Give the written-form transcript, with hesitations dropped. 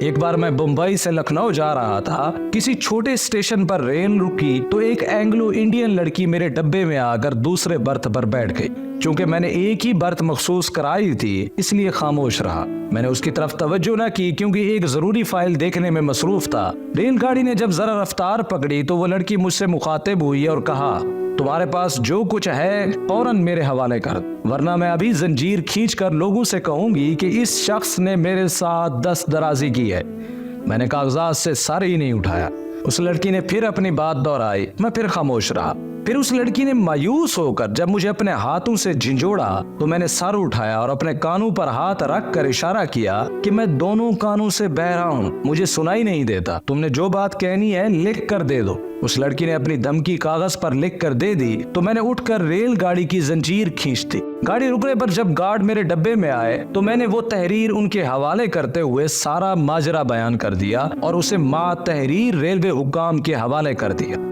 ایک بار میں بمبئی سے لکھنؤ جا رہا تھا، کسی چھوٹے اسٹیشن پر ریل رکی تو ایک اینگلو انڈین لڑکی میرے ڈبے میں آ کر دوسرے برتھ پر بیٹھ گئی۔ چونکہ میں نے ایک ہی برتھ مخصوص کرائی تھی اس لیے خاموش رہا۔ میں نے اس کی طرف توجہ نہ کی کیونکہ ایک ضروری فائل دیکھنے میں مصروف تھا۔ ریل گاڑی نے جب ذرا رفتار پکڑی تو وہ لڑکی مجھ سے مخاطب ہوئی اور کہا، تمہارے پاس جو کچھ ہے فوراً میرے حوالے کر، ورنہ میں ابھی زنجیر کھینچ کر لوگوں سے کہوں گی کہ اس شخص نے میرے ساتھ دست درازی کی ہے۔ میں نے کاغذات سے سر ہی نہیں اٹھایا۔ اس لڑکی نے پھر اپنی بات دہرائی، میں پھر خاموش رہا۔ پھر اس لڑکی نے مایوس ہو کر جب مجھے اپنے ہاتھوں سے جھنجھوڑا تو میں نے سر اٹھایا اور اپنے کانوں پر ہاتھ رکھ کر اشارہ کیا کہ میں دونوں کانوں سے بہرا ہوں، مجھے سنائی نہیں دیتا، تم نے جو بات کہنی ہے لکھ کر دے دو۔ اس لڑکی نے اپنی دھمکی کاغذ پر لکھ کر دے دی تو میں نے اٹھ کر ریل گاڑی کی زنجیر کھینچ دی۔ گاڑی رکنے پر جب گارڈ میرے ڈبے میں آئے تو میں نے وہ تحریر ان کے حوالے کرتے ہوئے سارا ماجرا بیان کر دیا اور اسے ما تحریر ریلوے حکام کے حوالے کر دیا۔